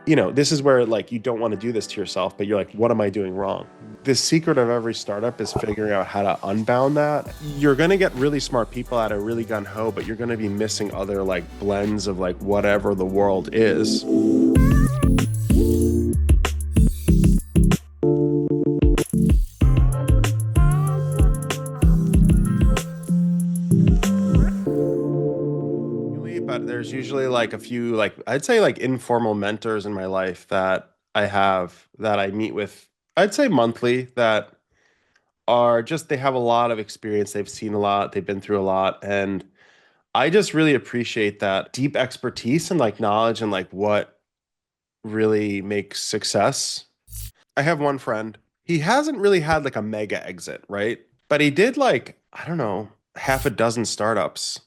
this is where like you don't want to do this to yourself, but you're like, what am I doing wrong? The secret of every startup is figuring out how to unbound that. You're going to get really smart people out of really gun ho, but you're going to be missing other like blends of like whatever the world is. But there's usually like a few, like I'd say like informal mentors in my life that I have that I meet with, I'd say monthly, that are just, they have a lot of experience. They've seen a lot, they've been through a lot. And I just really appreciate that deep expertise and like knowledge and like what really makes success. I have one friend. He hasn't really had like a mega exit, right? But he did like, I don't know, half a dozen startups.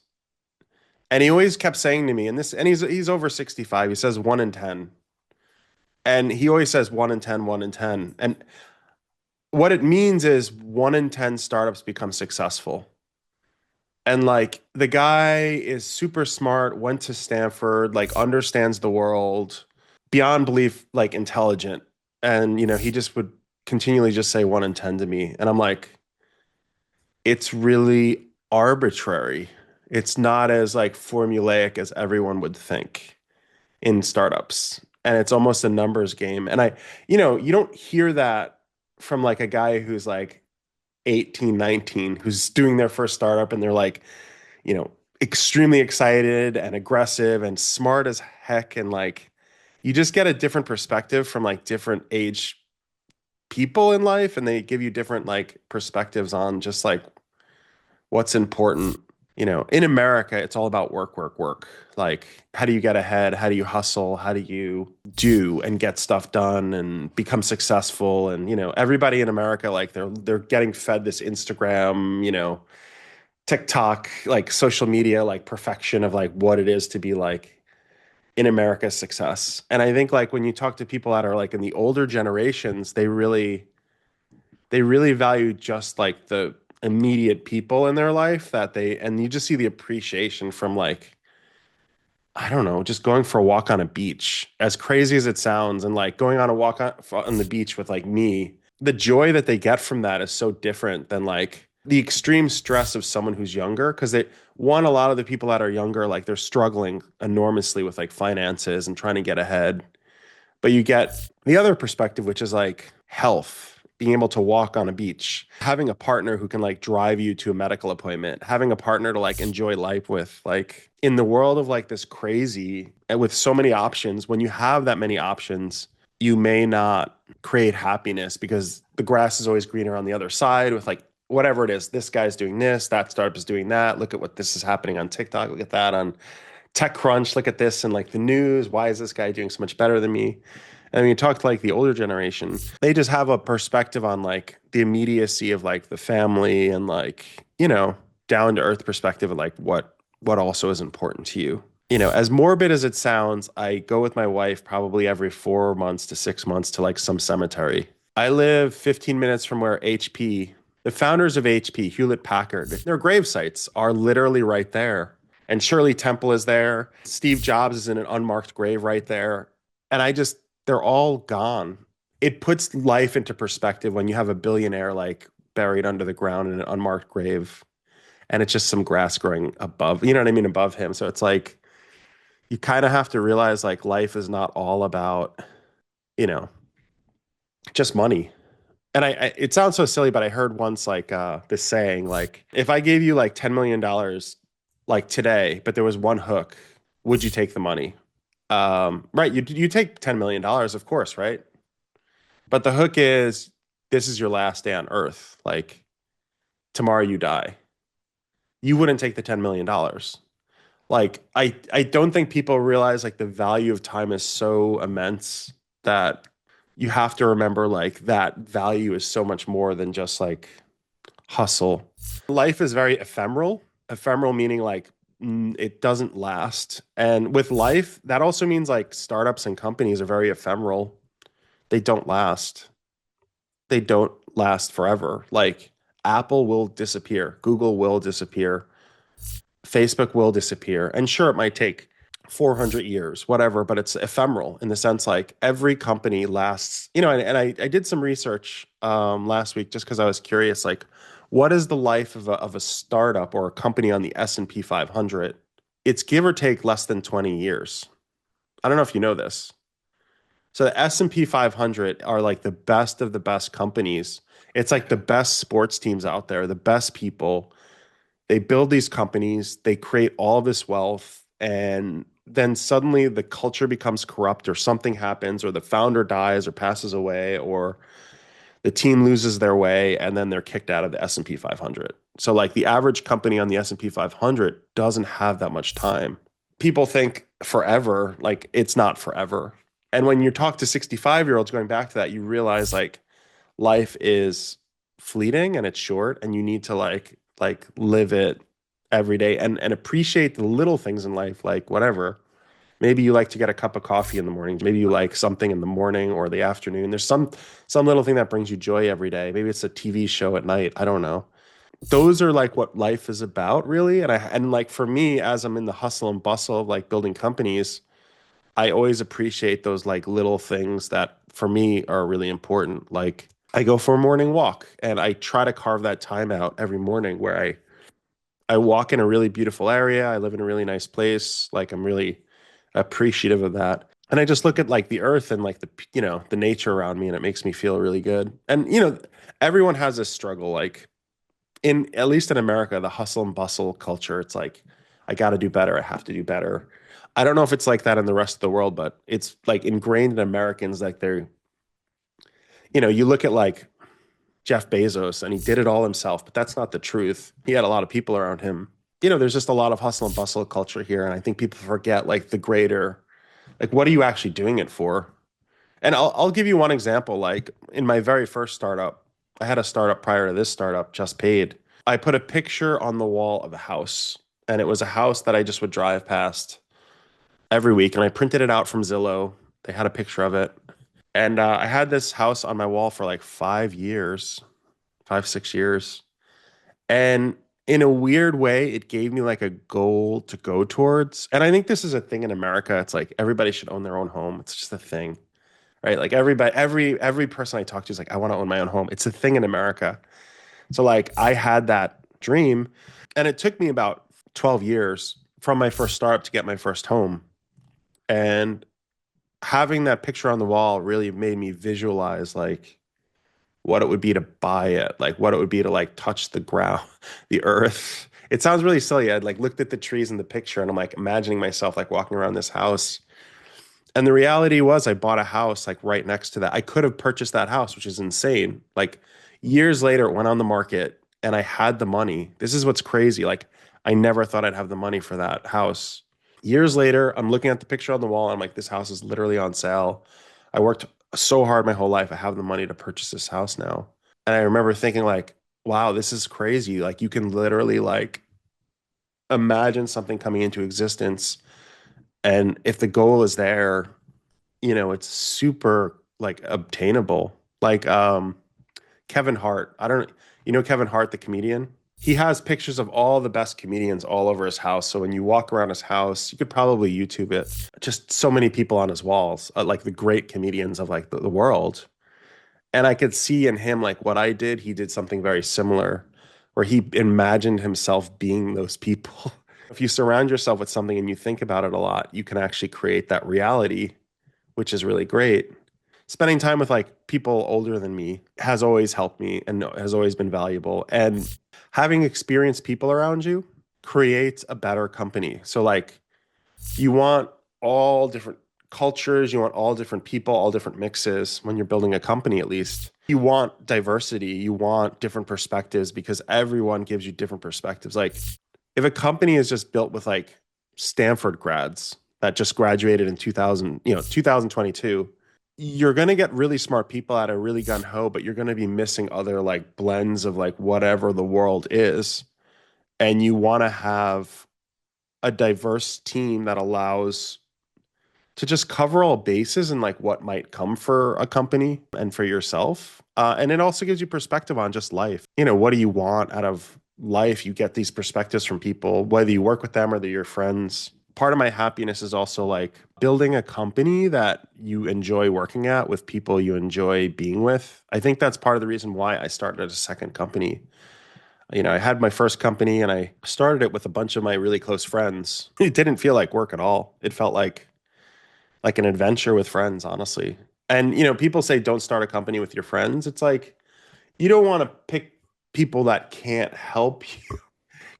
And he always kept saying to me, and he's over 65, he says 1 in 10. And he always says 1 in 10, 1 in 10. And what it means is 1 in 10 startups become successful. And like the guy is super smart, went to Stanford, like understands the world beyond belief, like intelligent. And he just would continually just say 1 in 10 to me. And I'm like, it's really arbitrary. It's not as like formulaic as everyone would think in startups. And it's almost a numbers game. And you don't hear that from like a guy who's like 18, 19, who's doing their first startup and they're like, you know, extremely excited and aggressive and smart as heck. And like, you just get a different perspective from like different age people in life. And they give you different like perspectives on just like what's important. In America, it's all about work, work, work. Like, how do you get ahead? How do you hustle? How do you do and get stuff done and become successful? And, everybody in America, like they're getting fed this Instagram, TikTok, like social media, like perfection of like what it is to be like in America's success. And I think like when you talk to people that are like in the older generations, they really value just like the immediate people in their life and you just see the appreciation from like, I don't know, just going for a walk on a beach, as crazy as it sounds, and like going on a walk on the beach with like me, the joy that they get from that is so different than like the extreme stress of someone who's younger. Cause a lot of the people that are younger, like they're struggling enormously with like finances and trying to get ahead. But you get the other perspective, which is like health, being able to walk on a beach, having a partner who can like drive you to a medical appointment, having a partner to like enjoy life with. Like in the world of like this crazy and with so many options, when you have that many options, you may not create happiness because the grass is always greener on the other side with like whatever it is. This guy's doing this, that startup is doing that. Look at what this is happening on TikTok. Look at that on TechCrunch, look at this and like the news. Why is this guy doing so much better than me? And when you talk to like the older generation, they just have a perspective on like the immediacy of like the family and like, down to earth perspective of like what also is important to you. As morbid as it sounds, I go with my wife probably every 4 months to 6 months to like some cemetery. I live 15 minutes from where the founders of HP, Hewlett Packard, their grave sites are literally right there. And Shirley Temple is there. Steve Jobs is in an unmarked grave right there. And they're all gone. It puts life into perspective when you have a billionaire like buried under the ground in an unmarked grave and it's just some grass growing above, you know what I mean, above him. So it's like you kind of have to realize like life is not all about, you know, just money. And it sounds so silly, but I heard once like this saying, like, if I gave you like $10 million like today, but there was one hook, would you take the money? Right. You take $10 million, of course, right? But the hook is this is your last day on Earth. Like tomorrow you die. You wouldn't take the $10 million. Like I don't think people realize like the value of time is so immense that you have to remember like that value is so much more than just like hustle. Life is very ephemeral. Ephemeral meaning like it doesn't last. And with life, that also means like startups and companies are very ephemeral. They don't last. They don't last forever. Like Apple will disappear, Google will disappear, Facebook will disappear. And sure, it might take 400 years, whatever, but it's ephemeral in the sense like every company lasts, and I did some research last week just because I was curious, like, what is the life of a startup or a company on the S&P 500? It's give or take less than 20 years. I don't know if you know this. So the S&P 500 are like the best of the best companies. It's like the best sports teams out there, the best people. They build these companies, they create all this wealth, and then suddenly the culture becomes corrupt, or something happens, or the founder dies or passes away, or the team loses their way, and then they're kicked out of the S&P 500. So like the average company on the S&P 500 doesn't have that much time. People think forever, like it's not forever. And when you talk to 65-year-olds going back to that, you realize like life is fleeting and it's short, and you need to like live it every day and appreciate the little things in life, like whatever. Maybe you like to get a cup of coffee in the morning. Maybe you like something in the morning or the afternoon. There's some little thing that brings you joy every day. Maybe it's a TV show at night. I don't know. Those are like what life is about, really. And like for me, as I'm in the hustle and bustle of like building companies, I always appreciate those like little things that for me are really important. Like I go for a morning walk and I try to carve that time out every morning where I walk in a really beautiful area. I live in a really nice place. Like I'm really appreciative of that. And I just look at like the earth and like the nature around me, and it makes me feel really good. And everyone has this struggle, like in at least in America, the hustle and bustle culture. It's like I got to do better. I have to do better. I don't know if it's like that in the rest of the world, but it's like ingrained in Americans. Like you look at like Jeff Bezos and he did it all himself, but that's not the truth. He had a lot of people around him. There's just a lot of hustle and bustle culture here. And I think people forget like the greater, like, what are you actually doing it for? And I'll give you one example. Like in my very first startup, I had a startup prior to this startup, Just Paid. I put a picture on the wall of a house, and it was a house that I just would drive past every week. And I printed it out from Zillow. They had a picture of it. And I had this house on my wall for like 5 years, 5, 6 years. And in a weird way, it gave me like a goal to go towards. And I think this is a thing in America. It's like everybody should own their own home. It's just a thing, right? Like everybody, every person I talk to is like, I want to own my own home. It's a thing in America. So like I had that dream, and it took me about 12 years from my first startup to get my first home. And having that picture on the wall really made me visualize like what it would be to buy it, like what it would be to like touch the ground, the earth. It sounds really silly. I'd like looked at the trees in the picture and I'm like imagining myself like walking around this house. And the reality was I bought a house like right next to that. I could have purchased that house, which is insane. Like years later, it went on the market and I had the money. This is what's crazy. Like I never thought I'd have the money for that house. Years later, I'm looking at the picture on the wall and I'm like, this house is literally on sale. I worked so hard my whole life. I have the money to purchase this house now. And I remember thinking like, wow, this is crazy. Like you can literally like imagine something coming into existence. And if the goal is there, it's super like obtainable. Like Kevin Hart. I don't Kevin Hart, the comedian? He has pictures of all the best comedians all over his house. So when you walk around his house, you could probably YouTube it. Just so many people on his walls, like the great comedians of like the world. And I could see in him like what I did, he did something very similar, where he imagined himself being those people. If you surround yourself with something and you think about it a lot, you can actually create that reality, which is really great. Spending time with like people older than me has always helped me and has always been valuable. And having experienced people around you creates a better company. So like you want all different cultures, you want all different people, all different mixes when you're building a company, at least. You want diversity, you want different perspectives because everyone gives you different perspectives. Like if a company is just built with like Stanford grads that just graduated in 2000, 2022, you're going to get really smart people out of really gun ho, but you're going to be missing other like blends of like whatever the world is. And you want to have a diverse team that allows to just cover all bases and like what might come for a company and for yourself. And it also gives you perspective on just life. What do you want out of life? You get these perspectives from people, whether you work with them or they're your friends. part of my happiness is also like building a company that you enjoy working at with people you enjoy being with. I think that's part of the reason why I started a second company. I had my first company and I started it with a bunch of my really close friends. It didn't feel like work at all. It felt like an adventure with friends, honestly. And people say don't start a company with your friends. It's like you don't want to pick people that can't help you.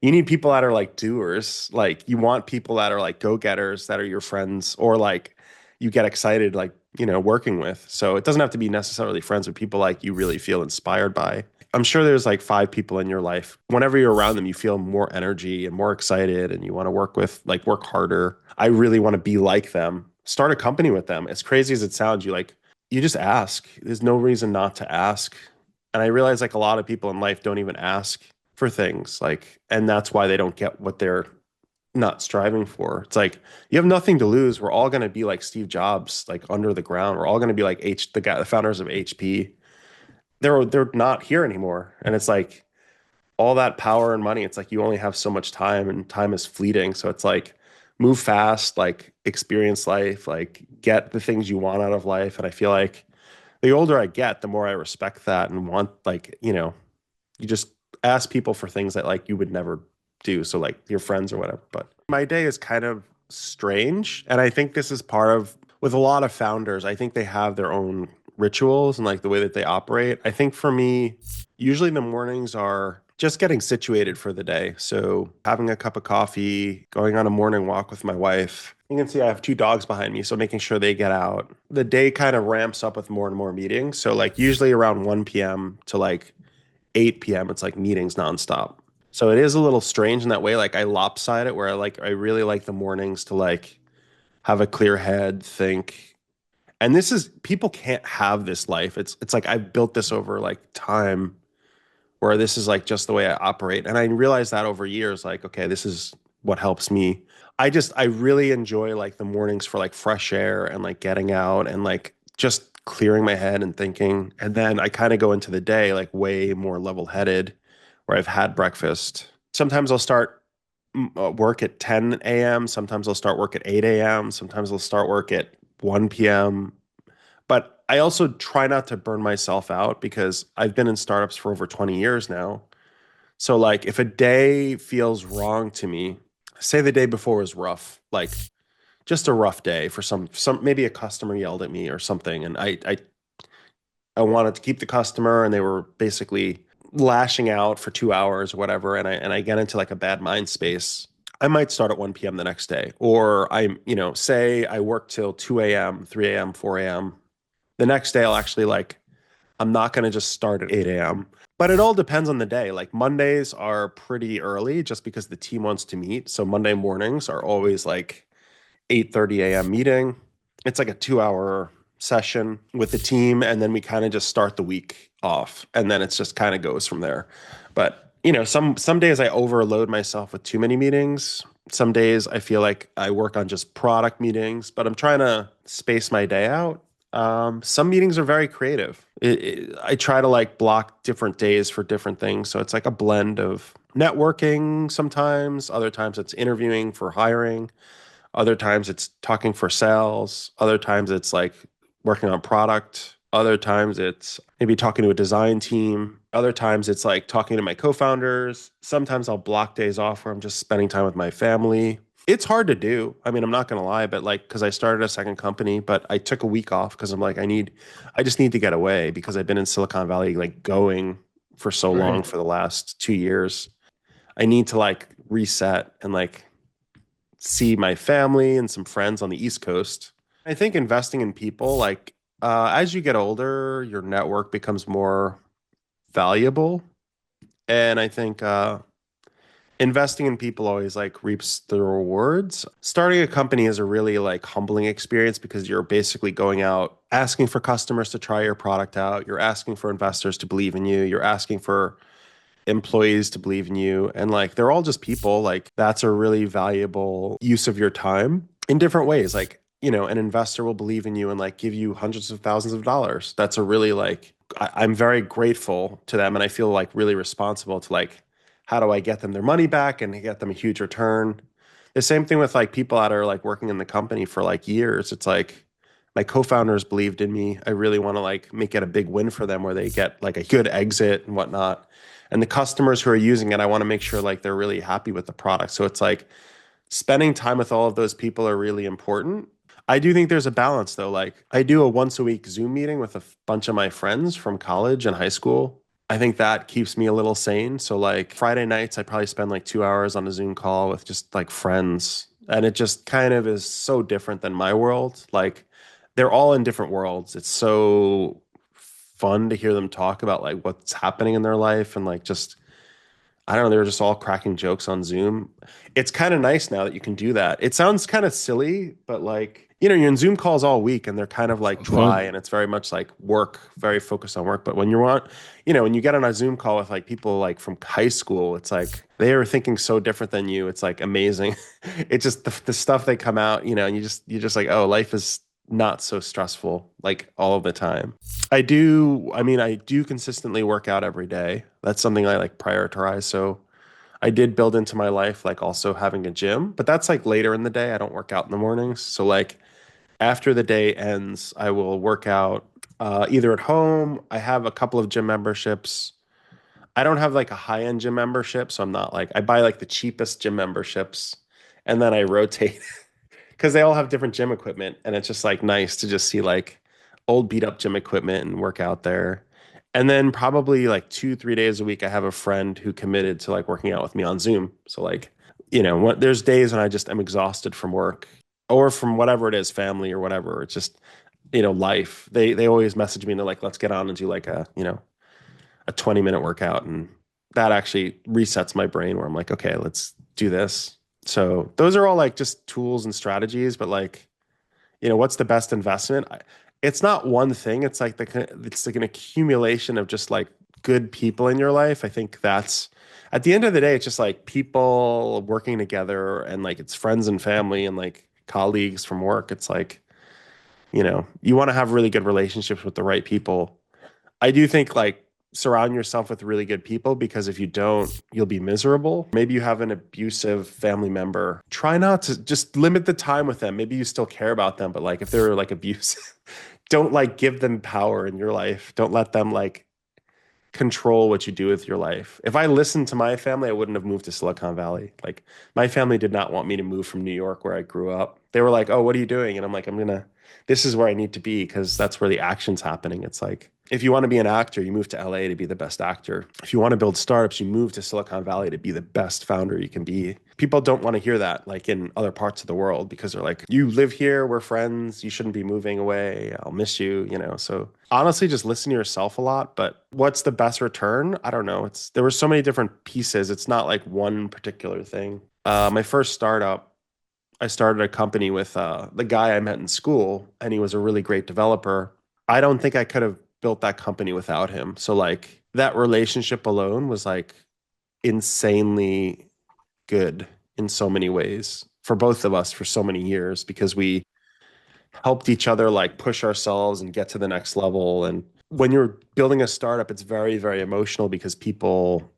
You need people that are like doers. Like you want people that are like go-getters that are your friends or like you get excited like, working with. So it doesn't have to be necessarily friends with people like you really feel inspired by. I'm sure there's like five people in your life. Whenever you're around them, you feel more energy and more excited and you want to work with like work harder. I really want to be like them. Start a company with them. As crazy as it sounds, you just ask. There's no reason not to ask. And I realize like a lot of people in life don't even ask for things like, and that's why they don't get what they're not striving for. It's like you have nothing to lose. We're all going to be like Steve Jobs, like under the ground. We're all going to be like the founders of HP. They're not here anymore, and it's like all that power and money. It's like you only have so much time, and time is fleeting. So it's like move fast, like experience life, like get the things you want out of life. And I feel like the older I get, the more I respect that and want like you just ask people for things that like you would never do. So like your friends or whatever. But my day is kind of strange. And I think this is part of with a lot of founders, I think they have their own rituals and like the way that they operate. I think for me, usually the mornings are just getting situated for the day. So having a cup of coffee, going on a morning walk with my wife. You can see I have two dogs behind me, so making sure they get out. The day kind of ramps up with more and more meetings. So like usually around 1 p.m. to like 8 p.m. it's like meetings nonstop. So it is a little strange in that way. Like I lopside it where I really like the mornings to like have a clear head, think. And this is people can't have this life. It's like I've built this over like time where this is like just the way I operate. And I realized that over years, like, okay, this is what helps me. I really enjoy like the mornings for like fresh air and like getting out and like just clearing my head and thinking. And then I kind of go into the day like way more level headed where I've had breakfast. Sometimes I'll start work at 10 a.m. Sometimes I'll start work at 8 a.m. Sometimes I'll start work at 1 p.m. But I also try not to burn myself out because I've been in startups for over 20 years now. So like if a day feels wrong to me, say the day before was rough, like just a rough day for some maybe a customer yelled at me or something and I wanted to keep the customer and they were basically lashing out for 2 hours or whatever and I get into like a bad mind space. I might start at 1 p.m. the next day or say I work till 2 a.m., 3 a.m., 4 a.m. The next day I'll actually like I'm not going to just start at 8 a.m. But it all depends on the day. Like Mondays are pretty early just because the team wants to meet. So Monday mornings are always like 8:30 a.m. meeting. It's like a 2 hour session with the team. And then we kind of just start the week off. And then it's just kind of goes from there. But some days I overload myself with too many meetings. Some days I feel like I work on just product meetings, but I'm trying to space my day out. Some meetings are very creative. I try to like block different days for different things. So it's like a blend of networking sometimes, other times it's interviewing for hiring, other times it's talking for sales, other times it's like working on product, other times it's maybe talking to a design team, other times it's like talking to my co-founders. Sometimes I'll block days off where I'm just spending time with my family. It's hard to do. I mean, I'm not gonna lie, but like, because I started a second company, but I took a week off because I'm like, I just need to get away because I've been in Silicon Valley like going for so long Right. for the last 2 years. I need to like reset and like see my family and some friends on the East Coast. I think investing in people, like as you get older, your network becomes more valuable, and I think investing in people always like reaps the rewards. Starting a company is a really like humbling experience because you're basically going out asking for customers to try your product out. You're asking for investors to believe in you. You're asking for employees to believe in you. And like they're all just people. Like that's a really valuable use of your time in different ways. Like, an investor will believe in you and like give you hundreds of thousands of dollars. That's a really like I'm very grateful to them and I feel like really responsible to like how do I get them their money back and get them a huge return. The same thing with like people that are like working in the company for like years. It's like my co-founders believed in me. I really want to like make it a big win for them where they get like a good exit and whatnot. And the customers who are using it, I want to make sure like they're really happy with the product. So it's like spending time with all of those people are really important. I do think there's a balance though. Like I do a once a week Zoom meeting with a bunch of my friends from college and high school. I think that keeps me a little sane. So like Friday nights, I probably spend like 2 hours on a Zoom call with just like friends. And it just kind of is so different than my world. Like they're all in different worlds. It's so fun to hear them talk about like what's happening in their life and like just I don't know, they were just all cracking jokes on Zoom. It's kind of nice now that you can do that. It sounds kind of silly, but like, you're in Zoom calls all week and they're kind of like dry Fun. and it's very much like work, very focused on work. But when you're on, when you get on a Zoom call with like people like from high school, it's like they are thinking so different than you. It's like amazing. It's just the stuff they come out, and you're just like, oh, life is not so stressful like all of the time. I do consistently work out every day. That's something I like prioritize. So I did build into my life like also having a gym, but that's like later in the day. I don't work out in the mornings. So like after the day ends, I will work out either at home. I have a couple of gym memberships. I don't have like a high-end gym membership, so I'm not like I buy like the cheapest gym memberships and then I rotate because they all have different gym equipment and it's just like nice to just see like old beat up gym equipment and work out there. And then probably like 2, 3 days a week, I have a friend who committed to like working out with me on Zoom. So like, there's days when I just am exhausted from work or from whatever it is, family or whatever. It's just, life. They always message me and they're like, let's get on and do like a 20-minute workout. And that actually resets my brain where I'm like, okay, let's do this. So those are all like just tools and strategies, but like, what's the best investment? It's not one thing. It's like an accumulation of just like good people in your life. I think that's at the end of the day, it's just like people working together and like it's friends and family and like colleagues from work. It's like, you want to have really good relationships with the right people. I do think like surround yourself with really good people because if you don't, you'll be miserable. Maybe you have an abusive family member. Try not to just limit the time with them. Maybe you still care about them, but like if they're like abusive, don't like give them power in your life. Don't let them like control what you do with your life. If I listened to my family, I wouldn't have moved to Silicon Valley. Like my family did not want me to move from New York where I grew up. They were like, "Oh, what are you doing?" And I'm like, this is where I need to be because that's where the action's happening." It's like if you want to be an actor, you move to LA to be the best actor. If you want to build startups, you move to Silicon Valley to be the best founder you can be. People don't want to hear that like in other parts of the world because they're like, you live here, we're friends, you shouldn't be moving away. I'll miss you. So honestly, just listen to yourself a lot. But what's the best return? I don't know. There were so many different pieces. It's not like one particular thing. My first startup, I started a company with the guy I met in school, and he was a really great developer. I don't think I could have built that company without him. So like that relationship alone was like insanely good in so many ways for both of us for so many years because we helped each other like push ourselves and get to the next level. And when you're building a startup, it's very, very emotional because people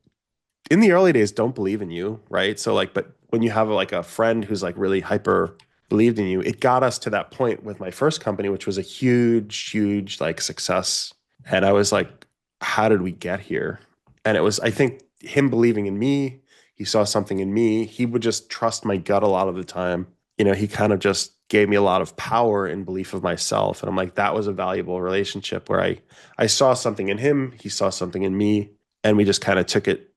in the early days don't believe in you, right? So like, but when you have like a friend who's like really hyper believed in you, it got us to that point with my first company, which was a huge, huge like success. And I was like, how did we get here? And it was, I think, him believing in me. He saw something in me. He would just trust my gut a lot of the time. He kind of just gave me a lot of power and belief of myself. And I'm like, that was a valuable relationship where I saw something in him, he saw something in me, and we just kind of took it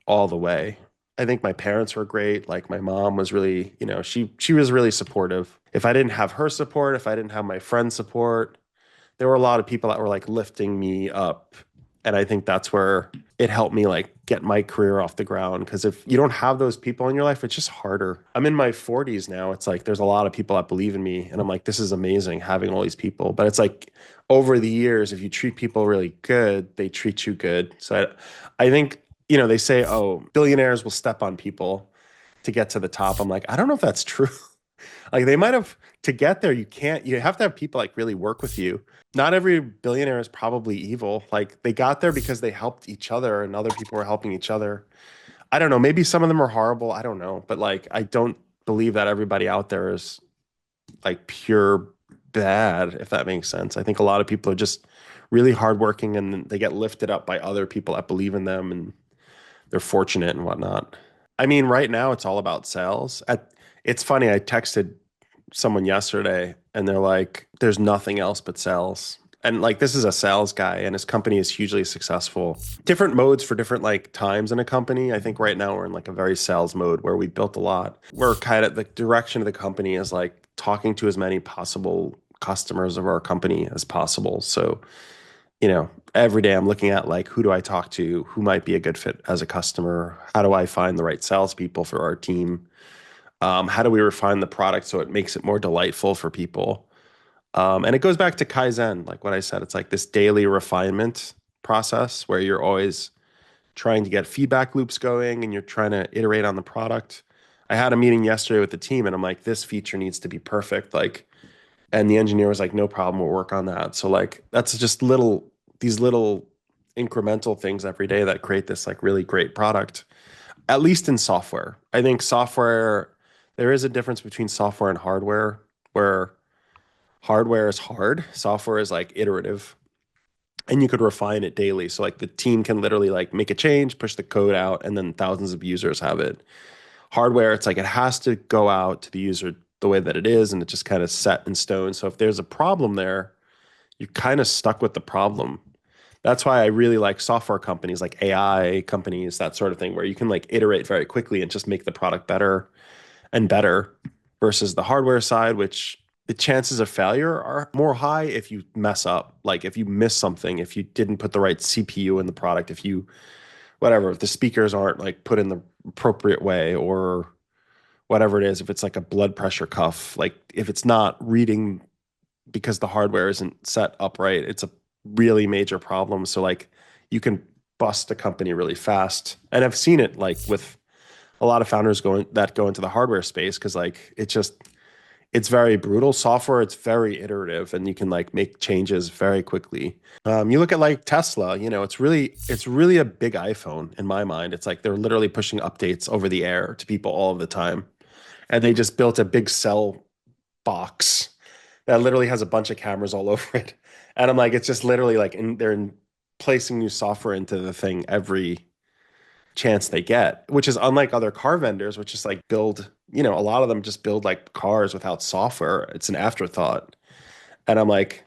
all the way. I think my parents were great. Like my mom was really, she was really supportive. If I didn't have her support, if I didn't have my friend's support, there were a lot of people that were like lifting me up. And I think that's where it helped me like get my career off the ground. Because if you don't have those people in your life, it's just harder. I'm in my 40s now. It's like there's a lot of people that believe in me. And I'm like, this is amazing having all these people. But it's like over the years, if you treat people really good, they treat you good. So I think, they say, oh, billionaires will step on people to get to the top. I'm like, I don't know if that's true. Like they might have to get there, you have to have people like really work with you. Not every billionaire is probably evil. Like they got there because they helped each other and other people were helping each other. I don't know. Maybe some of them are horrible. I don't know. But like, I don't. believe that everybody out there is like pure bad, if that makes sense. I think a lot of people are just really hardworking and they get lifted up by other people that believe in them and they're fortunate and whatnot. I mean, right now it's all about sales. It's funny, I texted someone yesterday and they're like, there's nothing else but sales. And like, this is a sales guy and his company is hugely successful. Different modes for different like times in a company. I think right now we're in like a very sales mode where we built a lot. We're kind of the direction of the company is like talking to as many possible customers of our company as possible. So, every day I'm looking at like, who do I talk to? Who might be a good fit as a customer? How do I find the right salespeople for our team? How do we refine the product so it makes it more delightful for people? And it goes back to Kaizen, like what I said, it's like this daily refinement process where you're always trying to get feedback loops going and you're trying to iterate on the product. I had a meeting yesterday with the team and I'm like, this feature needs to be perfect. Like, and the engineer was like, no problem, we'll work on that. So like that's just these little incremental things every day that create this like really great product, at least in software. I think software, there is a difference between software and hardware, where hardware is hard, software is like iterative, and you could refine it daily. So like the team can literally like make a change, push the code out, and then thousands of users have it. Hardware, it's like it has to go out to the user the way that it is, and it's just kind of set in stone. So if there's a problem there, you're kind of stuck with the problem. That's why I really like software companies like AI companies, that sort of thing, where you can like iterate very quickly and just make the product better and better versus the hardware side, which the chances of failure are more high if you mess up. Like if you miss something, if you didn't put the right CPU in the product, if you, whatever, if the speakers aren't like put in the appropriate way or whatever it is, if it's like a blood pressure cuff, like if it's not reading because the hardware isn't set up right, it's a really major problem. So like you can bust a company really fast. And I've seen it like with a lot of founders go into the hardware space because like it's very brutal. Software, it's very iterative and you can like make changes very quickly. You look at like Tesla, it's really a big iPhone in my mind. It's like they're literally pushing updates over the air to people all of the time. And they just built a big cell box that literally has a bunch of cameras all over it. And I'm like, it's just literally like placing new software into the thing every chance they get, which is unlike other car vendors, which is like a lot of them just build like cars without software. It's an afterthought. And I'm like,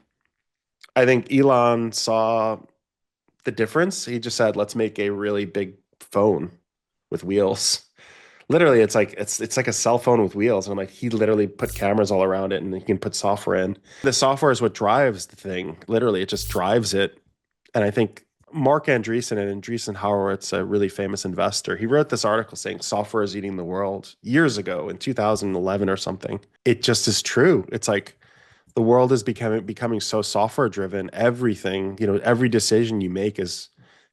I think Elon saw the difference. He just said, let's make a really big phone with wheels. Literally, it's like a cell phone with wheels. And I'm like, he literally put cameras all around it and he can put software in. The software is what drives the thing. Literally, it just drives it. And I think Mark Andreessen and Andreessen Horowitz, a really famous investor, he wrote this article saying software is eating the world years ago in 2011 or something. It just is true. It's like the world is becoming so software driven. Everything, every decision you make is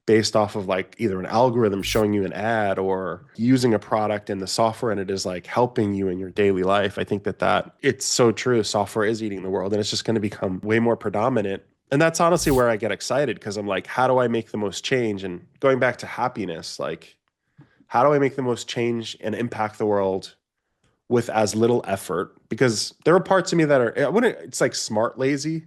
based off of like either an algorithm showing you an ad or using a product in the software and it is like helping you in your daily life. I think that it's so true. Software is eating the world and it's just going to become way more predominant. And that's honestly where I get excited because I'm like, how do I make the most change? And going back to happiness, like, how do I make the most change and impact the world with as little effort? Because there are parts of me that are, I wouldn't, it's like smart lazy.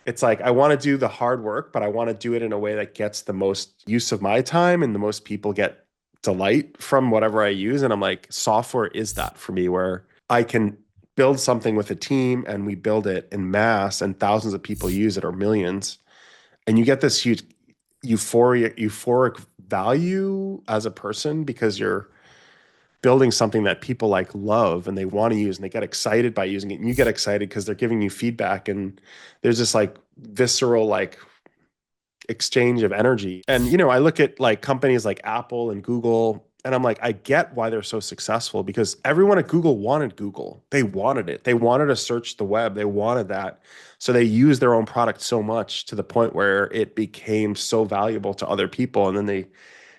It's like I want to do the hard work, but I want to do it in a way that gets the most use of my time and the most people get delight from whatever I use. And I'm like, software is that for me, where I can build something with a team and we build it in mass and thousands of people use it or millions. And you get this huge euphoric value as a person because you're building something that people like love and they want to use and they get excited by using it and you get excited because they're giving you feedback and there's this like visceral like exchange of energy. And I look at like companies like Apple and Google and I'm like, I get why they're so successful because everyone at Google wanted Google. They wanted it. They wanted to search the web. They wanted that. So they used their own product so much to the point where it became so valuable to other people and then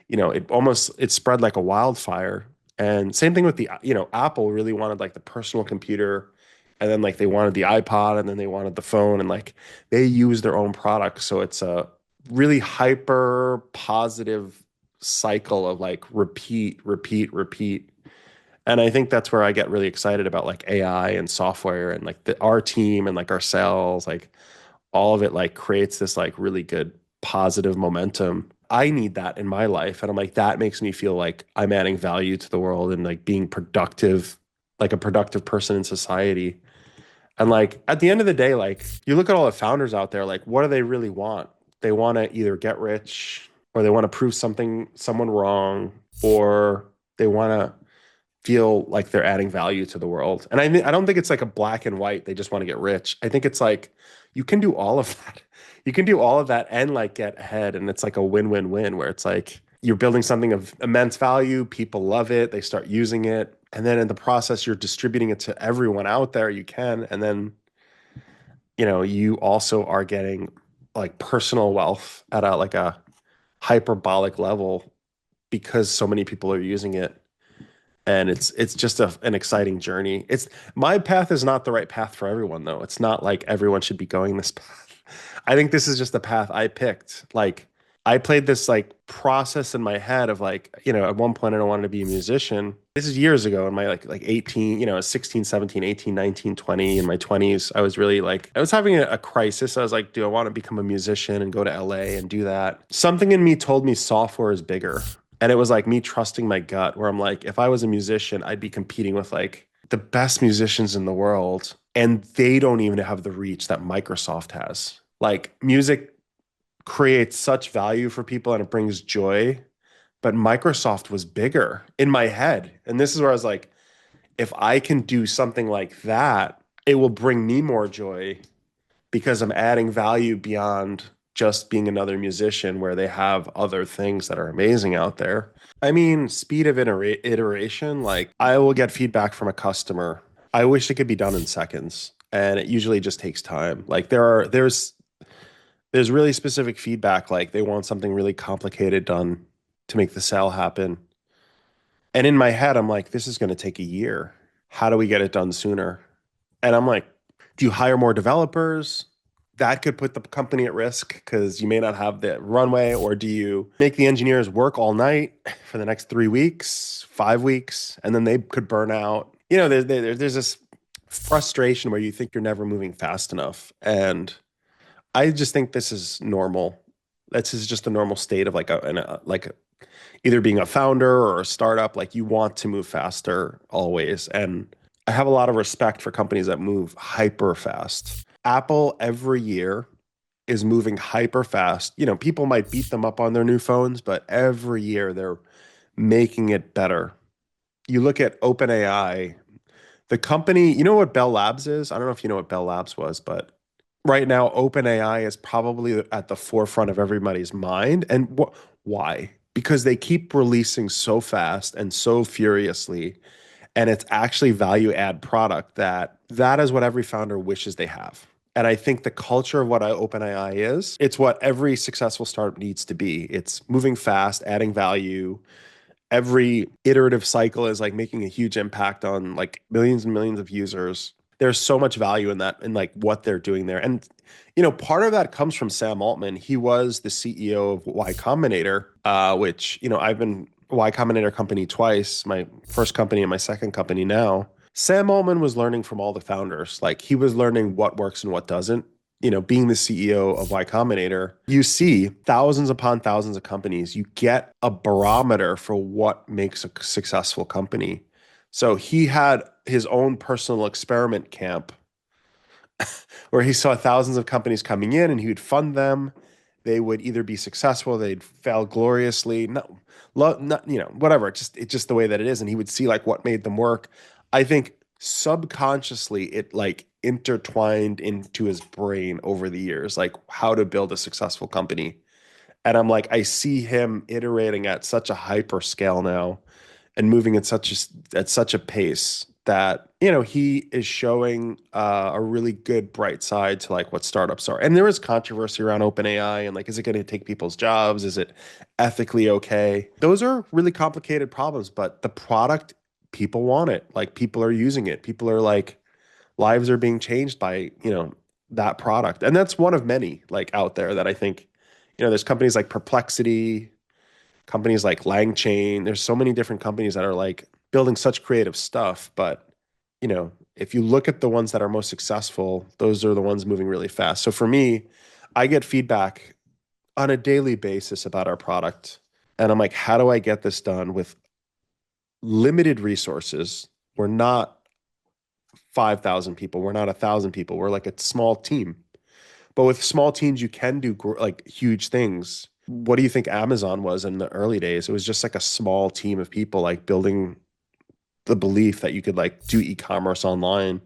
it spread like a wildfire. And same thing with Apple really wanted like the personal computer and then like they wanted the iPod and then they wanted the phone and like they use their own products. So it's a really hyper positive cycle of like repeat, repeat, repeat. And I think that's where I get really excited about like AI and software and like our team and like our sales, like all of it like creates this like really good positive momentum. I need that in my life. And I'm like, that makes me feel like I'm adding value to the world and like being productive, like a productive person in society. And like at the end of the day, like you look at all the founders out there, like what do they really want? They want to either get rich or they want to prove someone wrong, or they want to feel like they're adding value to the world. And I don't think it's like a black and white, they just want to get rich. I think it's like you can do all of that. You can do all of that and like get ahead, and it's like a win-win-win where it's like you're building something of immense value, people love it, they start using it, and then in the process you're distributing it to everyone out there you can, and then you also are getting like personal wealth at a like a hyperbolic level because so many people are using it, and it's just an exciting journey. It's my path is not the right path for everyone though. It's not like everyone should be going this path. I think this is just the path I picked. Like I played this like process in my head of like, at one point I wanted to be a musician. This is years ago in my like 18, 16, 17, 18, 19, 20. In my 20s, I was really like I was having a crisis. I was like, do I want to become a musician and go to LA and do that? Something in me told me software is bigger. And it was like me trusting my gut, where I'm like, if I was a musician, I'd be competing with like the best musicians in the world, and they don't even have the reach that Microsoft has. Like music creates such value for people and it brings joy, but Microsoft was bigger in my head. And this is where I was like, if I can do something like that, it will bring me more joy because I'm adding value beyond just being another musician where they have other things that are amazing out there. I mean, speed of iteration, like I will get feedback from a customer. I wish it could be done in seconds, and it usually just takes time. Like there's really specific feedback, like they want something really complicated done to make the sale happen. And in my head, I'm like, this is going to take a year. How do we get it done sooner? And I'm like, do you hire more developers? That could put the company at risk because you may not have the runway. Or do you make the engineers work all night for the next 3 weeks, 5 weeks, and then they could burn out? There's this frustration where you think you're never moving fast enough. And I just think this is normal. This is just a normal state of like either being a founder or a startup. Like you want to move faster always. And I have a lot of respect for companies that move hyper fast. Apple every year is moving hyper fast. People might beat them up on their new phones, but every year they're making it better. You look at OpenAI, the company, you know what Bell Labs is? I don't know if you know what Bell Labs was, but right now OpenAI is probably at the forefront of everybody's mind. And why? Because they keep releasing so fast and so furiously, and it's actually value add product that is what every founder wishes they have. And I think the culture of what OpenAI is, it's what every successful startup needs to be. It's moving fast, adding value. Every iterative cycle is like making a huge impact on like millions and millions of users. There's so much value in that, in like what they're doing there. And part of that comes from Sam Altman. He was the CEO of Y Combinator, which I've been Y Combinator company twice, my first company and my second company now. Sam Altman was learning from all the founders. Like he was learning what works and what doesn't. Being the CEO of Y Combinator, you see thousands upon thousands of companies. You get a barometer for what makes a successful company. So he had his own personal experiment camp where he saw thousands of companies coming in and he would fund them. They would either be successful, they'd fail gloriously, not whatever. It's just the way that it is. And he would see like what made them work. I think subconsciously it like intertwined into his brain over the years, like how to build a successful company. And I'm like, I see him iterating at such a hyper scale now and moving at such a pace that he is showing a really good bright side to like what startups are. And there is controversy around OpenAI and like, is it going to take people's jobs? Is it ethically okay? Those are really complicated problems, but the product, people want it. Like people are using it. People are like, lives are being changed by that product, and that's one of many like out there that I think there's companies like Perplexity, companies like LangChain. There's so many different companies that are like building such creative stuff. But, if you look at the ones that are most successful, those are the ones moving really fast. So for me, I get feedback on a daily basis about our product. And I'm like, how do I get this done with limited resources? We're not 5,000 people. We're not 1,000 people. We're like a small team. But with small teams, you can do like huge things. What do you think Amazon was in the early days? It was just like a small team of people like building the belief that you could like do e-commerce online.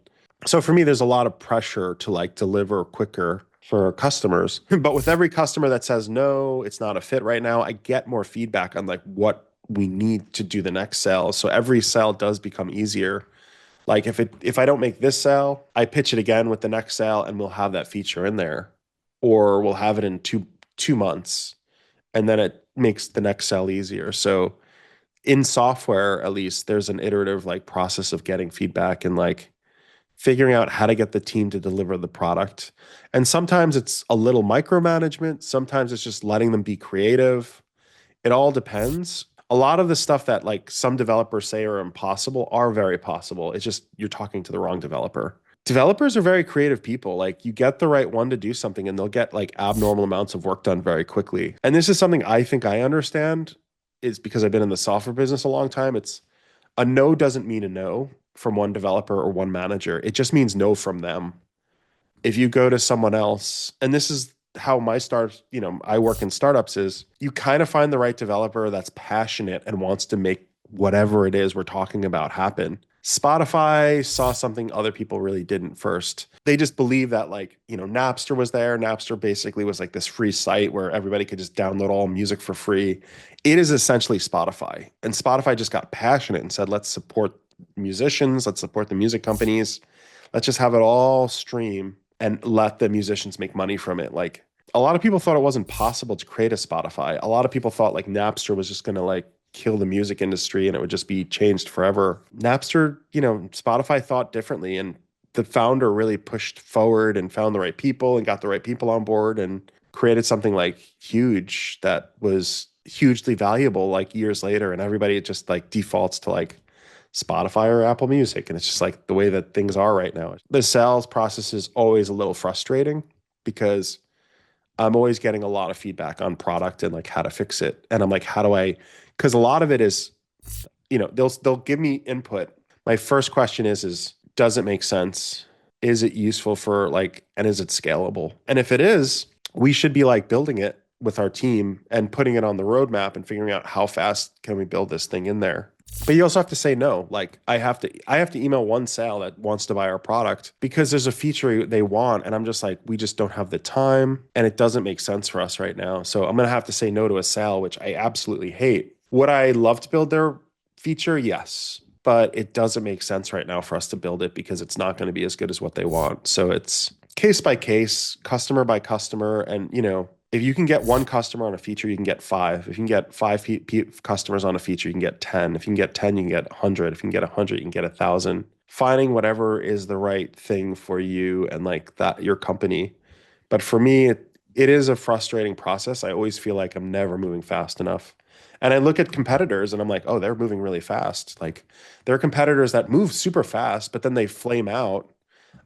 So for me, there's a lot of pressure to like deliver quicker for customers. But with every customer that says no, it's not a fit right now, I get more feedback on like what we need to do the next sale. So every sale does become easier. Like if I don't make this sale, I pitch it again with the next sale and we'll have that feature in there. Or we'll have it in two months. And then it makes the next sale easier. So in software, at least, there's an iterative like process of getting feedback and like figuring out how to get the team to deliver the product. And sometimes it's a little micromanagement, sometimes it's just letting them be creative. It all depends. A lot of the stuff that like some developers say are impossible are very possible. It's just you're talking to the wrong developer. Developers are very creative people. Like you get the right one to do something and they'll get like abnormal amounts of work done very quickly. And this is something I think I understand is because I've been in the software business a long time. It's a no doesn't mean a no from one developer or one manager. It just means no from them. If you go to someone else, and this is how my startups, I work in startups, is you kind of find the right developer that's passionate and wants to make whatever it is we're talking about happen. Spotify saw something other people really didn't first. They just believe that like, Napster was there. Napster basically was like this free site where everybody could just download all music for free. It is essentially Spotify. And Spotify just got passionate and said, let's support musicians, let's support the music companies. Let's just have it all stream and let the musicians make money from it. Like a lot of people thought it wasn't possible to create a Spotify. A lot of people thought like Napster was just going to like kill the music industry and it would just be changed forever. Napster, Spotify thought differently and the founder really pushed forward and found the right people and got the right people on board and created something like huge that was hugely valuable like years later and everybody just like defaults to like Spotify or Apple Music. And it's just like the way that things are right now. The sales process is always a little frustrating because I'm always getting a lot of feedback on product and like how to fix it. And I'm like, how do I, because a lot of it is, they'll give me input. My first question is, does it make sense? Is it useful for like, and is it scalable? And if it is, we should be like building it with our team and putting it on the roadmap and figuring out how fast can we build this thing in there. But you also have to say no. Like I have to email one sale that wants to buy our product because there's a feature they want and I'm just like we just don't have the time and it doesn't make sense for us right now. So I'm going to have to say no to a sale which I absolutely hate. Would I love to build their feature? Yes. But it doesn't make sense right now for us to build it because it's not going to be as good as what they want. So it's case by case, customer by customer and if you can get one customer on a feature, you can get five. If you can get five customers on a feature, you can get 10. If you can get 10, you can get 100. If you can get 100, you can get 1,000. Finding whatever is the right thing for you and like that, your company. But for me, it is a frustrating process. I always feel like I'm never moving fast enough. And I look at competitors and I'm like, oh, they're moving really fast. Like there are competitors that move super fast, but then they flame out.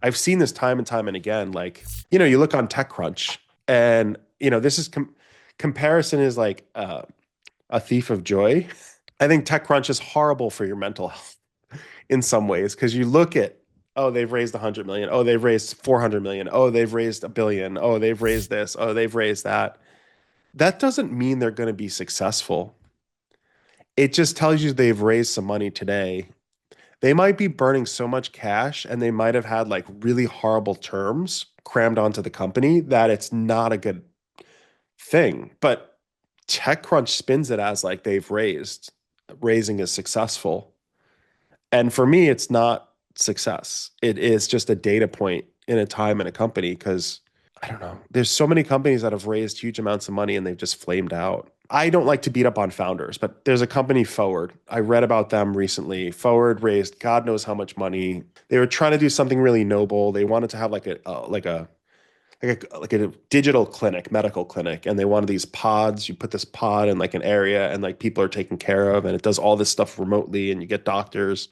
I've seen this time and time and again. Like, you look on TechCrunch and, this is comparison is like a thief of joy. I think TechCrunch is horrible for your mental health in some ways because you look at, oh, they've raised 100 million. Oh, they've raised 400 million. Oh, they've raised a billion. Oh, they've raised this. Oh, they've raised that. That doesn't mean they're going to be successful. It just tells you they've raised some money today. They might be burning so much cash and they might have had like really horrible terms crammed onto the company that it's not a good thing. But TechCrunch spins it as like raising is successful. And for me, it's not success. It is just a data point in a time in a company because I don't know. There's so many companies that have raised huge amounts of money and they've just flamed out. I don't like to beat up on founders, but there's a company, Forward. I read about them recently. Forward raised God knows how much money. They were trying to do something really noble. They wanted to have like a like a digital clinic, medical clinic, and they wanted these pods. You put this pod in like an area, and like people are taken care of, and it does all this stuff remotely, and you get doctors.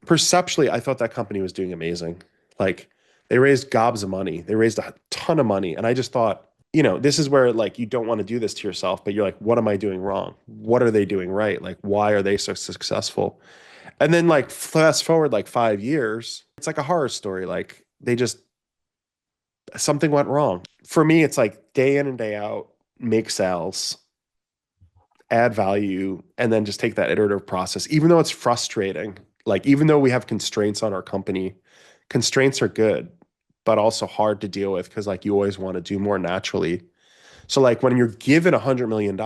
Perceptually, I thought that company was doing amazing. Like they raised gobs of money, they raised a ton of money, and I just thought, this is where like you don't want to do this to yourself, but you're like, what am I doing wrong? What are they doing right? Like, why are they so successful? And then like fast forward like 5 years, it's like a horror story. Like they just something went wrong. For me, it's like day in and day out, make sales, add value, and then just take that iterative process. Even though it's frustrating, like even though we have constraints on our company, constraints are good, but also hard to deal with because like you always want to do more naturally. So like when you're given $100 million,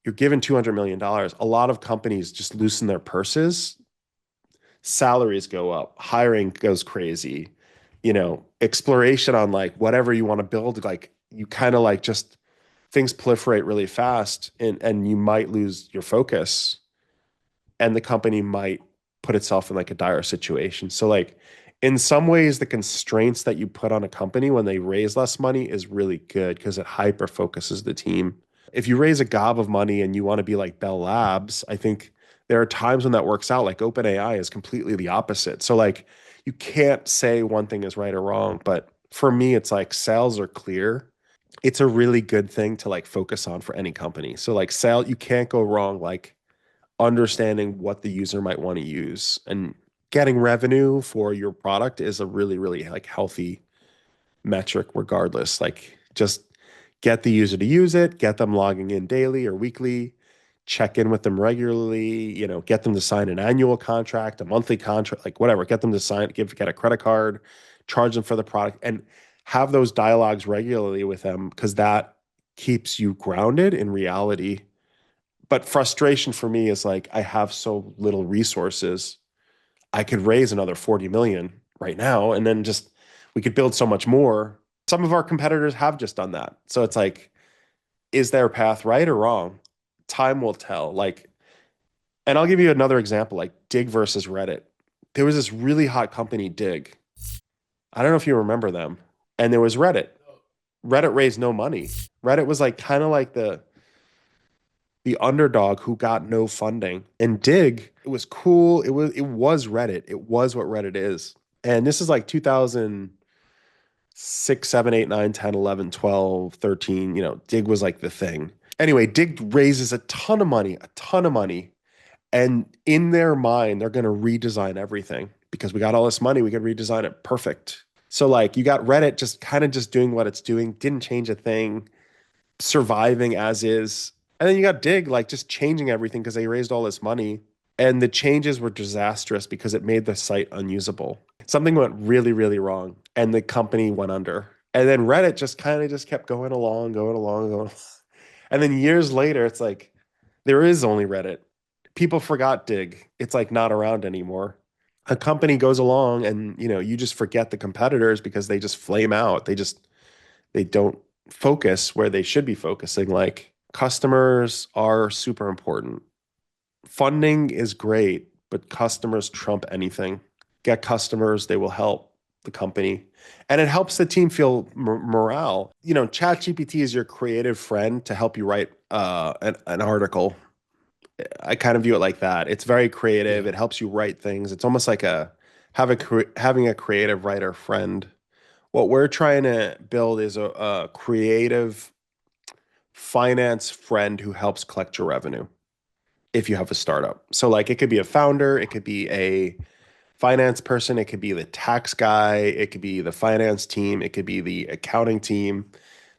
you're given $200 million, a lot of companies just loosen their purses, salaries go up, hiring goes crazy, exploration on like whatever you want to build, like you kind of like just things proliferate really fast and you might lose your focus and the company might put itself in like a dire situation. So like in some ways the constraints that you put on a company when they raise less money is really good because it hyper focuses the team. If you raise a gob of money and you want to be like Bell Labs, I think there are times when that works out. Like OpenAI is completely the opposite. So like you can't say one thing is right or wrong, but for me it's like sales are clear. It's a really good thing to like focus on for any company. So like sale, you can't go wrong like understanding what the user might want to use and getting revenue for your product is a really, really like healthy metric regardless. Like just get the user to use it, get them logging in daily or weekly, check in with them regularly, get them to sign an annual contract, a monthly contract, like whatever, get them to get a credit card, charge them for the product and have those dialogues regularly with them because that keeps you grounded in reality. But frustration for me is like I have so little resources. I could raise another 40 million right now and then just we could build so much more. Some of our competitors have just done that. So it's like, is their path right or wrong? Time will tell. Like, and I'll give you another example, like Digg versus Reddit. There was this really hot company, Digg. I don't know if you remember them. And there was Reddit. Reddit raised no money. Reddit was like kind of like the underdog who got no funding. And Digg, it was cool. It was Reddit. It was what Reddit is. And this is like 2006, 7, 8, 9, 10, 11, 12, 13. Digg was like the thing. Anyway, Digg raises a ton of money, a ton of money. And in their mind, they're going to redesign everything because we got all this money. We can redesign it perfect. So like you got Reddit just kind of just doing what it's doing, didn't change a thing, surviving as is. And then you got Dig like just changing everything because they raised all this money. And the changes were disastrous because it made the site unusable. Something went really, really wrong and the company went under. And then Reddit just kind of just kept going along, going along, going along. And then years later, it's like there is only Reddit. People forgot Dig. It's like not around anymore. A company goes along and you just forget the competitors because they just flame out. They don't focus where they should be focusing. Like customers are super important. Funding is great, but customers trump anything. Get customers, they will help the company. And it helps the team feel morale. ChatGPT is your creative friend to help you write an article. I kind of view it like that. It's very creative. Yeah. It helps you write things. It's almost like having a creative writer friend. What we're trying to build is a creative finance friend who helps collect your revenue if you have a startup. So like it could be a founder, it could be a finance person, it could be the tax guy, it could be the finance team, it could be the accounting team.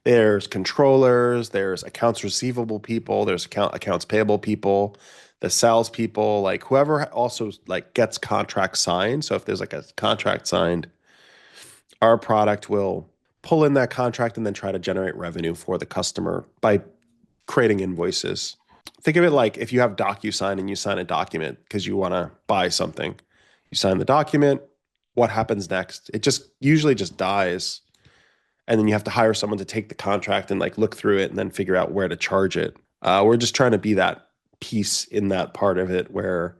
There's controllers, there's accounts receivable people, there's accounts payable people, the sales people, like whoever also like gets contracts signed. So if there's like a contract signed, our product will pull in that contract and then try to generate revenue for the customer by creating invoices. Think of it like if you have DocuSign and you sign a document because you want to buy something. You sign the document, what happens next? It just usually just dies. And then you have to hire someone to take the contract and like look through it and then figure out where to charge it. We're just trying to be that piece in that part of it where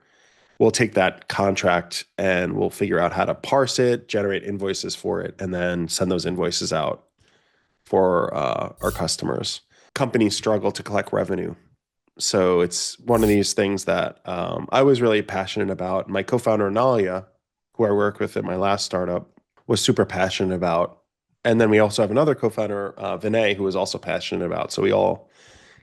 we'll take that contract and we'll figure out how to parse it, generate invoices for it, and then send those invoices out for our customers. Companies struggle to collect revenue. So it's one of these things that I was really passionate about. My co-founder, Nalia, who I worked with at my last startup, was super passionate about. And then we also have another co-founder, Vinay, who was also passionate about. So we all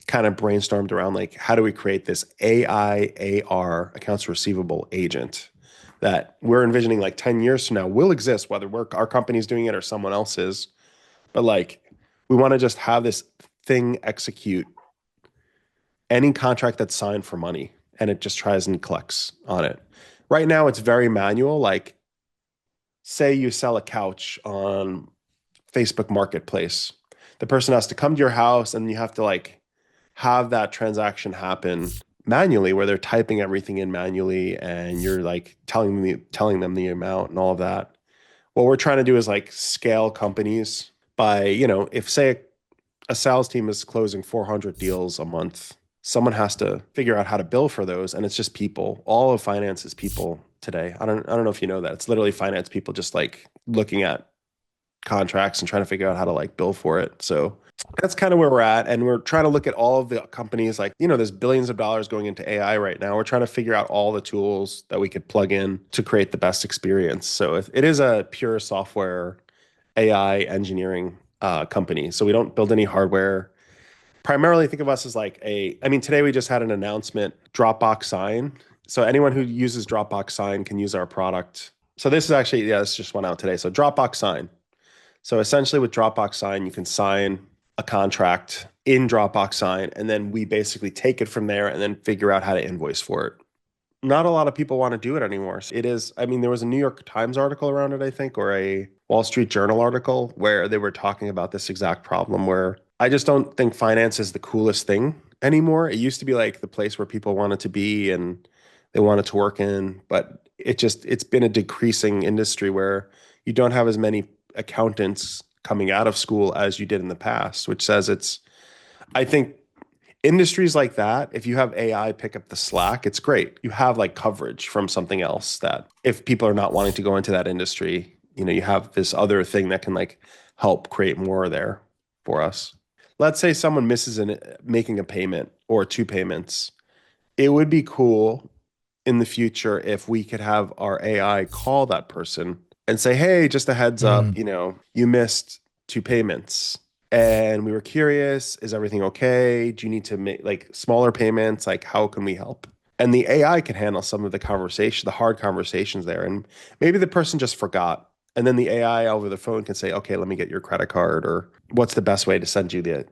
kind of brainstormed around like, how do we create this AI AR accounts receivable agent that we're envisioning like 10 years from now will exist, whether our company's doing it or someone else's. But like, we want to just have this thing execute any contract that's signed for money and it just tries and collects on it. Right now, it's very manual. Like, say you sell a couch on Facebook Marketplace, the person has to come to your house and you have to like have that transaction happen manually where they're typing everything in manually and you're like telling them the amount and all of that. What we're trying to do is like scale companies by, if say a sales team is closing 400 deals a month, someone has to figure out how to bill for those, and it's just people. All of finance is people today. I don't know if you know that. It's literally finance people just like looking at contracts and trying to figure out how to like bill for it. So that's kind of where we're at. And we're trying to look at all of the companies like, there's billions of dollars going into AI right now. We're trying to figure out all the tools that we could plug in to create the best experience. So it is a pure software AI engineering company. So we don't build any hardware. Primarily think of us as like today we just had an announcement, Dropbox Sign. So anyone who uses Dropbox Sign can use our product. So this is actually, yeah, this just went out today. So Dropbox Sign. So essentially with Dropbox Sign, you can sign a contract in Dropbox Sign, and then we basically take it from there and then figure out how to invoice for it. Not a lot of people want to do it anymore. It is, there was a New York Times article around it, I think, or a Wall Street Journal article where they were talking about this exact problem where I just don't think finance is the coolest thing anymore. It used to be like the place where people wanted to be and they wanted to work in, but it's been a decreasing industry where you don't have as many accountants coming out of school as you did in the past, which says I think industries like that, if you have AI pick up the slack, it's great. You have like coverage from something else that if people are not wanting to go into that industry, you have this other thing that can like help create more there for us. Let's say someone misses making a payment or two payments. It would be cool in the future if we could have our AI call that person and say, hey, just a heads up, Mm, you missed two payments. And we were curious, is everything okay? Do you need to make like smaller payments? Like, how can we help? And the AI can handle some of the conversation, the hard conversations there. And maybe the person just forgot. And then the AI over the phone can say, okay, let me get your credit card, or what's the best way to send you to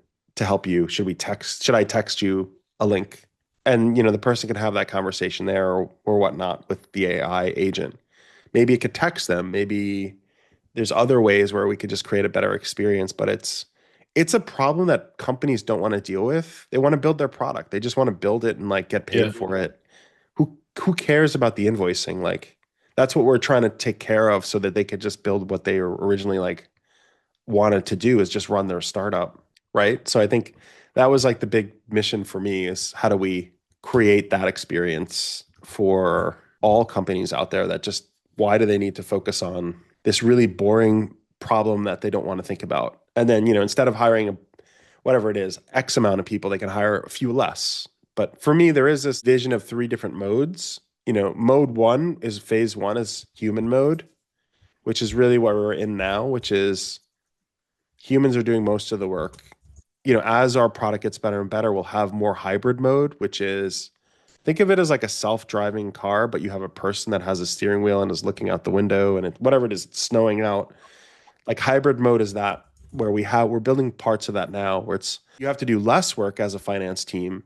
help you? Should I text you a link? And, the person can have that conversation there or whatnot with the AI agent. Maybe it could text them. Maybe there's other ways where we could just create a better experience, but it's a problem that companies don't want to deal with. They want to build their product. They just want to build it and like get yeah. paid for it. Who cares about the invoicing? Like that's what we're trying to take care of so that they could just build what they originally like wanted to do is just run their startup, right? So I think that was like the big mission for me is how do we create that experience for all companies out there that just why do they need to focus on this really boring problem that they don't want to think about? And then, instead of hiring whatever it is, X amount of people, they can hire a few less. But for me, there is this vision of three different modes. Mode one is phase one is human mode, which is really what we're in now, which is humans are doing most of the work. As our product gets better and better, we'll have more hybrid mode, which is think of it as like a self-driving car, but you have a person that has a steering wheel and is looking out the window and whatever it is, it's snowing out. Like hybrid mode is that where we're building parts of that now where it's you have to do less work as a finance team,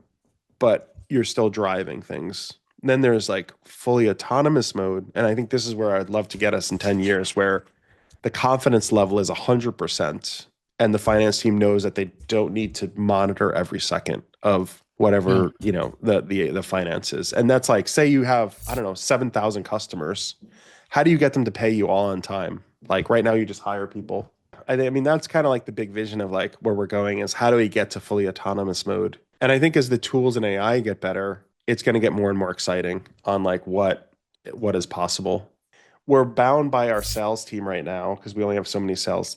but you're still driving things. Then there's like fully autonomous mode. And I think this is where I'd love to get us in 10 years, where the confidence level is 100%. And the finance team knows that they don't need to monitor every second of Mm, whatever, the finances. And that's like, say you have, I don't know, 7,000 customers. How do you get them to pay you all on time? Like right now, you just hire people. That's kind of like the big vision of like where we're going is how do we get to fully autonomous mode? And I think as the tools in AI get better, it's going to get more and more exciting on like what what is possible. We're bound by our sales team right now because we only have so many sales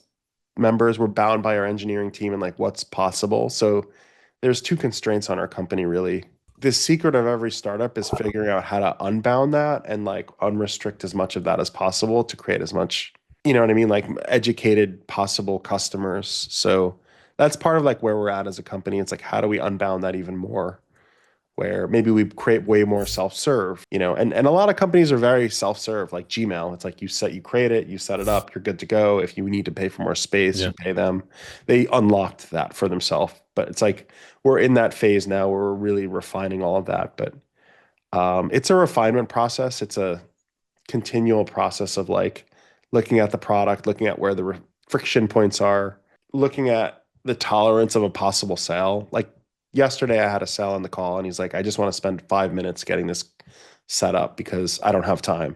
members. We're bound by our engineering team and like what's possible. So there's two constraints on our company really. The secret of every startup is figuring out how to unbound that and like unrestrict as much of that as possible to create as much, you know what I mean, like educated possible customers. So that's part of like where we're at as a company. It's like how do we unbound that even more? Where maybe we create way more self-serve, you know, and a lot of companies are very self-serve, like Gmail. It's like you create it, you set it up, you're good to go. If you need to pay for more space, Yeah. you pay them. They unlocked that for themselves. But it's like we're in that phase now where we're really refining all of that. But it's a refinement process. It's a continual process of like looking at the product, looking at where the friction points are, looking at the tolerance of a possible sale. Like yesterday, I had a sale on the call, and he's like, I just want to spend 5 minutes getting this set up because I don't have time.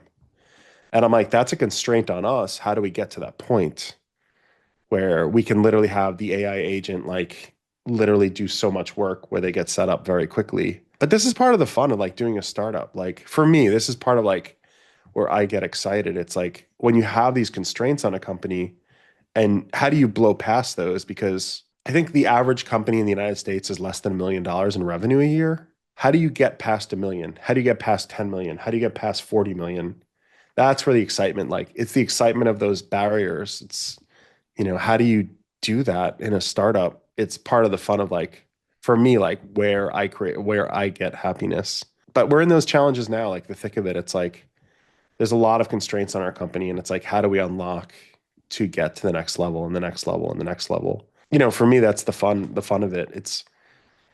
And I'm like, that's a constraint on us. How do we get to that point where we can literally have the AI agent like literally do so much work where they get set up very quickly? But this is part of the fun of like doing a startup. Like for me, this is part of like where I get excited. It's like when you have these constraints on a company, and how do you blow past those? Because I think the average company in the United States is less than $1 million in revenue a year. How do you get past 1 million? How do you get past 10 million? How do you get past 40 million? That's where the excitement, like it's the excitement of those barriers. It's, you know, how do you do that in a startup? It's part of the fun of like, for me, like where I get happiness. But we're in those challenges now, like the thick of it. It's like, there's a lot of constraints on our company, and it's like how do we unlock to get to the next level and the next level and the next level? You know, for me that's the fun of it.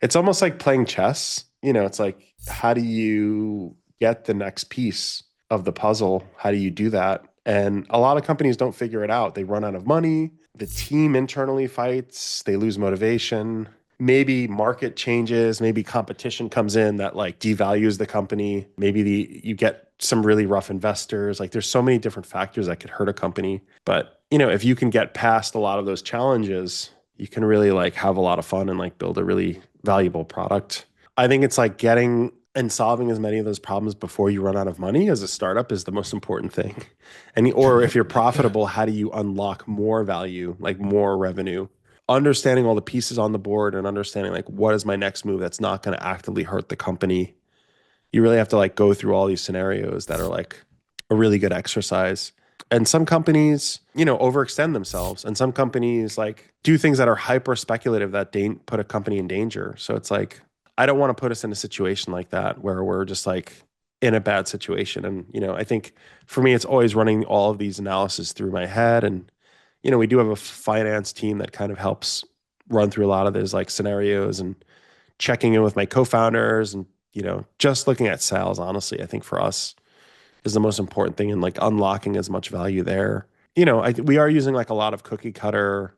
It's almost like playing chess. You know, it's like how do you get the next piece of the puzzle? How do you do that? And a lot of companies don't figure it out. They run out of money, the team internally fights, they lose motivation, maybe market changes, maybe competition comes in that like devalues the company, maybe you get some really rough investors. Like there's so many different factors that could hurt a company. But, you know, if you can get past a lot of those challenges, you can really like have a lot of fun and like build a really valuable product. I think it's like getting and solving as many of those problems before you run out of money as a startup is the most important thing. And or if you're profitable, how do you unlock more value, like more revenue? Understanding all the pieces on the board and understanding like what is my next move that's not going to actively hurt the company. You really have to like go through all these scenarios that are like a really good exercise. And some companies, you know, overextend themselves, and some companies like do things that are hyper speculative that put a company in danger. So it's like I don't want to put us in a situation like that where we're just like in a bad situation. And you know, I think for me, it's always running all of these analysis through my head. And you know, we do have a finance team that kind of helps run through a lot of those like scenarios and checking in with my co-founders and you know, just looking at sales, honestly, I think for us is the most important thing, and like unlocking as much value there. You know, we are using like a lot of cookie cutter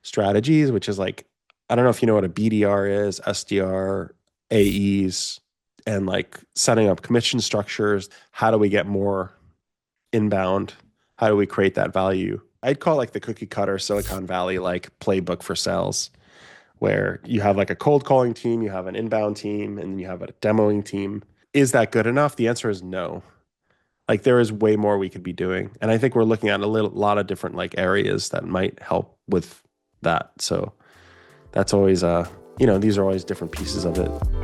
strategies, which is like, I don't know if you know what a BDR is, SDR, AEs, and like setting up commission structures. How do we get more inbound? How do we create that value? I'd call like the cookie cutter Silicon Valley like playbook for sales, where you have like a cold calling team, you have an inbound team, and you have a demoing team. Is that good enough? The answer is no. Like there is way more we could be doing. And I think we're looking at lot of different like areas that might help with that. So that's always you know, these are always different pieces of it.